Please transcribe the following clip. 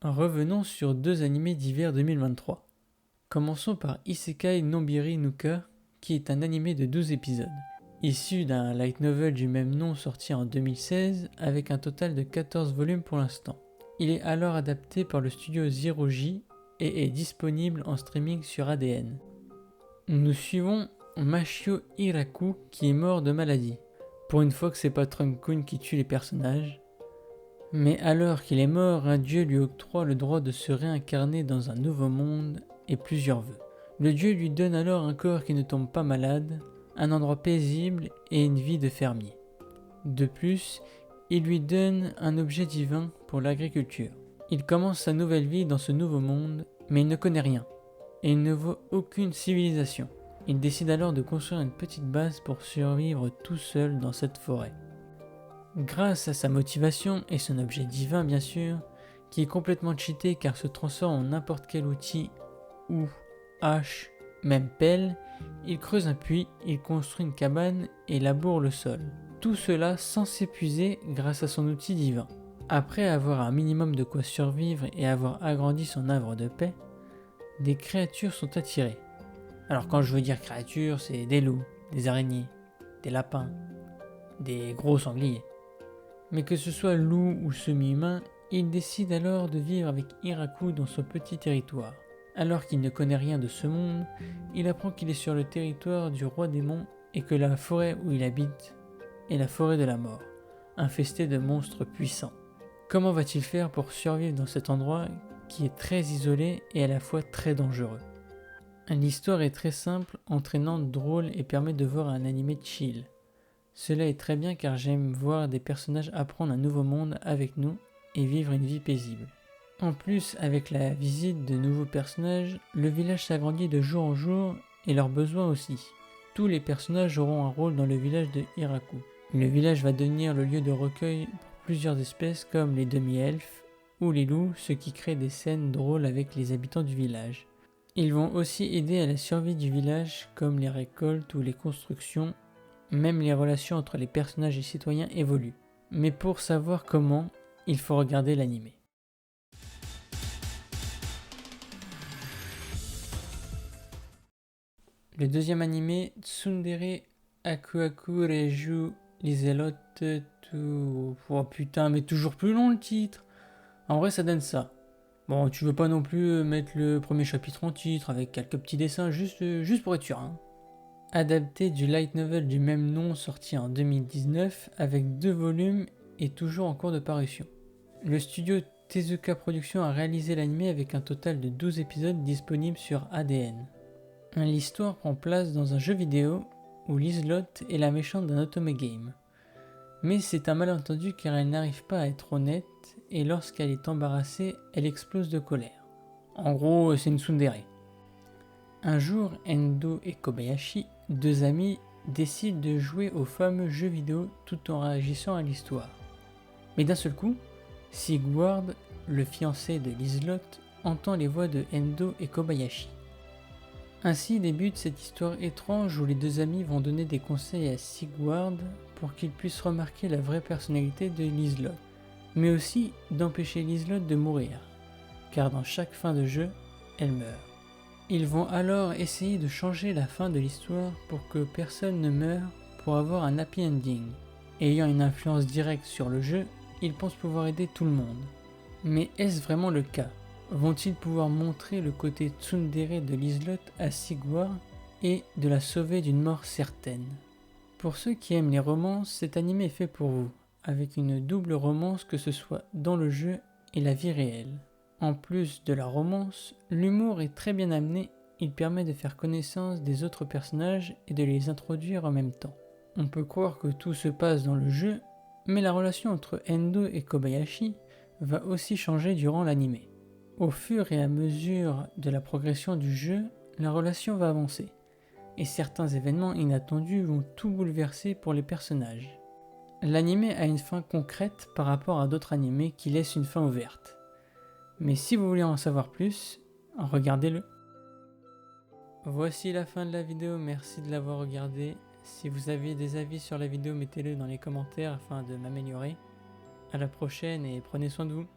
Revenons sur deux animés d'hiver 2023. Commençons par Isekai Nobiri Nuka, qui est un animé de 12 épisodes, issu d'un light novel du même nom sorti en 2016 avec un total de 14 volumes pour l'instant. Il est alors adapté par le studio Zero J et est disponible en streaming sur ADN. Nous suivons Mashio Hiraku qui est mort de maladie. Pour une fois que c'est pas Trunk-kun qui tue les personnages. Mais alors qu'il est mort, un dieu lui octroie le droit de se réincarner dans un nouveau monde et plusieurs vœux. Le dieu lui donne alors un corps qui ne tombe pas malade, un endroit paisible et une vie de fermier. De plus, il lui donne un objet divin pour l'agriculture. Il commence sa nouvelle vie dans ce nouveau monde, mais il ne connaît rien, et il ne voit aucune civilisation. Il décide alors de construire une petite base pour survivre tout seul dans cette forêt. Grâce à sa motivation et son objet divin bien sûr, qui est complètement cheaté car se transforme en n'importe quel outil ou hache, même pelle, il creuse un puits, il construit une cabane et laboure le sol. Tout cela sans s'épuiser grâce à son outil divin. Après avoir un minimum de quoi survivre et avoir agrandi son havre de paix, des créatures sont attirées. Alors quand je veux dire créatures, c'est des loups, des araignées, des lapins, des gros sangliers. Mais que ce soit loup ou semi-humain, il décide alors de vivre avec Hiraku dans son petit territoire. Alors qu'il ne connaît rien de ce monde, il apprend qu'il est sur le territoire du roi démon et que la forêt où il habite est la forêt de la mort, infestée de monstres puissants. Comment va-t-il faire pour survivre dans cet endroit qui est très isolé et à la fois très dangereux? L'histoire est très simple, entraînante, drôle et permet de voir un animé chill. Cela est très bien car j'aime voir des personnages apprendre un nouveau monde avec nous et vivre une vie paisible. En plus, avec la visite de nouveaux personnages, le village s'agrandit de jour en jour et leurs besoins aussi. Tous les personnages auront un rôle dans le village de Hiraku. Le village va devenir le lieu de recueil pour plusieurs espèces comme les demi-elfes ou les loups, ce qui crée des scènes drôles avec les habitants du village. Ils vont aussi aider à la survie du village comme les récoltes ou les constructions. Même les relations entre les personnages et citoyens évoluent. Mais pour savoir comment, il faut regarder l'anime. Le deuxième anime, Tsundere Akuaku Reiju Lizelot tout... Oh putain, mais toujours plus long le titre. En vrai, ça donne ça. Bon, tu veux pas non plus mettre le premier chapitre en titre avec quelques petits dessins, juste pour être sûr, hein. Adapté du light novel du même nom sorti en 2019 avec 2 volumes et toujours en cours de parution. Le studio Tezuka Productions a réalisé l'anime avec un total de 12 épisodes disponibles sur ADN. L'histoire prend place dans un jeu vidéo où Lizelot est la méchante d'un otome game. Mais c'est un malentendu car elle n'arrive pas à être honnête et lorsqu'elle est embarrassée, elle explose de colère. En gros, c'est une tsundere. Un jour, Endo et Kobayashi, deux amis, décident de jouer au fameux jeu vidéo tout en réagissant à l'histoire. Mais d'un seul coup, Sigward, le fiancé de Lizelot, entend les voix de Endo et Kobayashi. Ainsi débute cette histoire étrange où les deux amis vont donner des conseils à Sigward pour qu'il puisse remarquer la vraie personnalité de Lizelot, mais aussi d'empêcher Lizelot de mourir, car dans chaque fin de jeu, elle meurt. Ils vont alors essayer de changer la fin de l'histoire pour que personne ne meure pour avoir un happy ending. Ayant une influence directe sur le jeu, ils pensent pouvoir aider tout le monde. Mais est-ce vraiment le cas? Vont-ils pouvoir montrer le côté tsundere de Lizelot à Sigward et de la sauver d'une mort certaine? Pour ceux qui aiment les romances, cet anime est fait pour vous, avec une double romance que ce soit dans le jeu et la vie réelle. En plus de la romance, l'humour est très bien amené, il permet de faire connaissance des autres personnages et de les introduire en même temps. On peut croire que tout se passe dans le jeu, mais la relation entre Endo et Kobayashi va aussi changer durant l'anime. Au fur et à mesure de la progression du jeu, la relation va avancer, et certains événements inattendus vont tout bouleverser pour les personnages. L'anime a une fin concrète par rapport à d'autres animés qui laissent une fin ouverte. Mais si vous voulez en savoir plus, regardez-le. Voici la fin de la vidéo, merci de l'avoir regardé. Si vous avez des avis sur la vidéo, mettez-le dans les commentaires afin de m'améliorer. À la prochaine et prenez soin de vous.